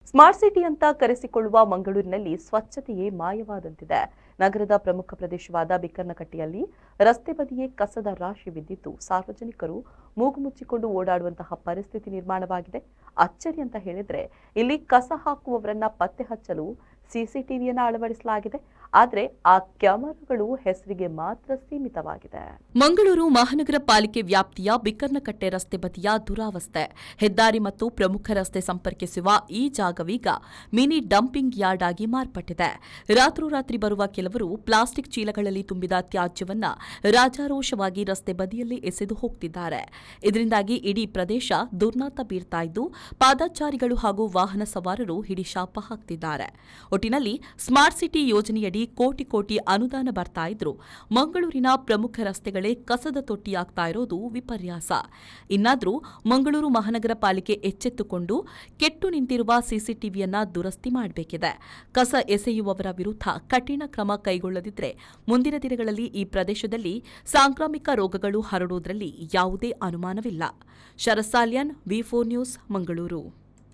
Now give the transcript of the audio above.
Smart city ಅಂತ ಕರೆಸಿಕೊಳ್ಳುವ ಮಂಗಳೂರಿನಲ್ಲಿ ಸ್ವಚ್ಛತೆಯೇ ಮಾಯವಾದಂತಿದೆ. ನಗರದ ಪ್ರಮುಖ ಪ್ರದೇಶವಾದ ಬಿಕ್ಕರ್ನಕಟ್ಟೆಯಲ್ಲಿ ರಸ್ತೆ ಬದಿಯೇ ಕಸದ ರಾಶಿ ಬಿದ್ದಿದ್ದು ಸಾರ್ವಜನಿಕರು ಮೂಗು ಮುಚ್ಚಿಕೊಂಡು ಓಡಾಡುವಂತಹ ಪರಿಸ್ಥಿತಿ ನಿರ್ಮಾಣವಾಗಿದೆ. ಅಚ್ಚರಿ ಅಂತ ಹೇಳಿದ್ರೆ ಇಲ್ಲಿ ಕಸ ಹಾಕುವವರನ್ನ ಪತ್ತೆ ಹಚ್ಚಲು ಸಿಸಿಟಿವಿಯನ್ನ ಅಳವಡಿಸಲಾಗಿದೆ. ಆದರೆ ಆ ಕ್ಯಾಮೆರಾಗಳು ಹೆಸರಿಗೆ ಮಾತ್ರ ಸೀಮಿತವಾಗಿದೆ. ಮಂಗಳೂರು ಮಹಾನಗರ ಪಾಲಿಕೆ ವ್ಯಾಪ್ತಿಯ ಬಿಕ್ಕರ್ನಕಟ್ಟೆ ರಸ್ತೆ ಬದಿಯ ದುರಾವಸ್ಥೆ. ಹೆದ್ದಾರಿ ಮತ್ತು ಪ್ರಮುಖ ರಸ್ತೆ ಸಂಪರ್ಕಿಸುವ ಈ ಜಾಗವೀಗ ಮಿನಿ ಡಂಪಿಂಗ್ ಯಾರ್ಡ್ ಆಗಿ ಮಾರ್ಪಟ್ಟಿದೆ. ರಾತ್ರೋರಾತ್ರಿ ಬರುವ ಕೆಲವರು ಪ್ಲಾಸ್ಟಿಕ್ ಚೀಲಗಳಲ್ಲಿ ತುಂಬಿದ ತ್ಯಾಜ್ಯವನ್ನ ರಾಜಾರೋಷವಾಗಿ ರಸ್ತೆ ಬದಿಯಲ್ಲಿ ಎಸೆದು ಹೋಗ್ತಿದ್ದಾರೆ. ಇದರಿಂದಾಗಿ ಇಡೀ ಪ್ರದೇಶ ದುರ್ನಾತ ಬೀರ್ತಾ ಇದ್ದು ಪಾದಚಾರಿಗಳು ಹಾಗೂ ವಾಹನ ಸವಾರರು ಹಿಡಿಶಾಪ ಹಾಕ್ತಿದ್ದಾರೆ. ಒಟ್ಟಿನಲ್ಲಿ ಸ್ಮಾರ್ಟ್ ಸಿಟಿ ಯೋಜನೆಯಡಿ ಕೋಟಿ ಅನುದಾನ ಬರ್ತಾ ಇದ್ರು ಮಂಗಳೂರಿನ ಪ್ರಮುಖ ರಸ್ತೆಗಳೇ ಕಸದ ತೊಟ್ಟಿಯಾಗ್ತಾ ಇರೋದು ವಿಪರ್ಯಾಸ. ಇನ್ನಾದ್ರೂ ಮಂಗಳೂರು ಮಹಾನಗರ ಪಾಲಿಕೆ ಎಚ್ಚೆತ್ತುಕೊಂಡು ಕೆಟ್ಟು ನಿಂತಿರುವ ಸಿಸಿಟಿವಿಯನ್ನ ದುರಸ್ತಿ ಮಾಡಬೇಕಿದೆ. ಕಸ ಎಸೆಯುವವರ ವಿರುದ್ಧ ಕಠಿಣ ಕ್ರಮ ಕೈಗೊಳ್ಳದಿದ್ರೆ ಮುಂದಿನ ದಿನಗಳಲ್ಲಿ ಈ ಪ್ರದೇಶದಲ್ಲಿ ಸಾಂಕ್ರಾಮಿಕ ರೋಗಗಳು ಹರಡುವುದರಲ್ಲಿ ಯಾವುದೇ ಅನುಮಾನವಿಲ್ಲ. ಶರತ್ ಸಾಲ್ಯನ್, ವಿ4 ನ್ಯೂಸ್, ಮಂಗಳೂರು.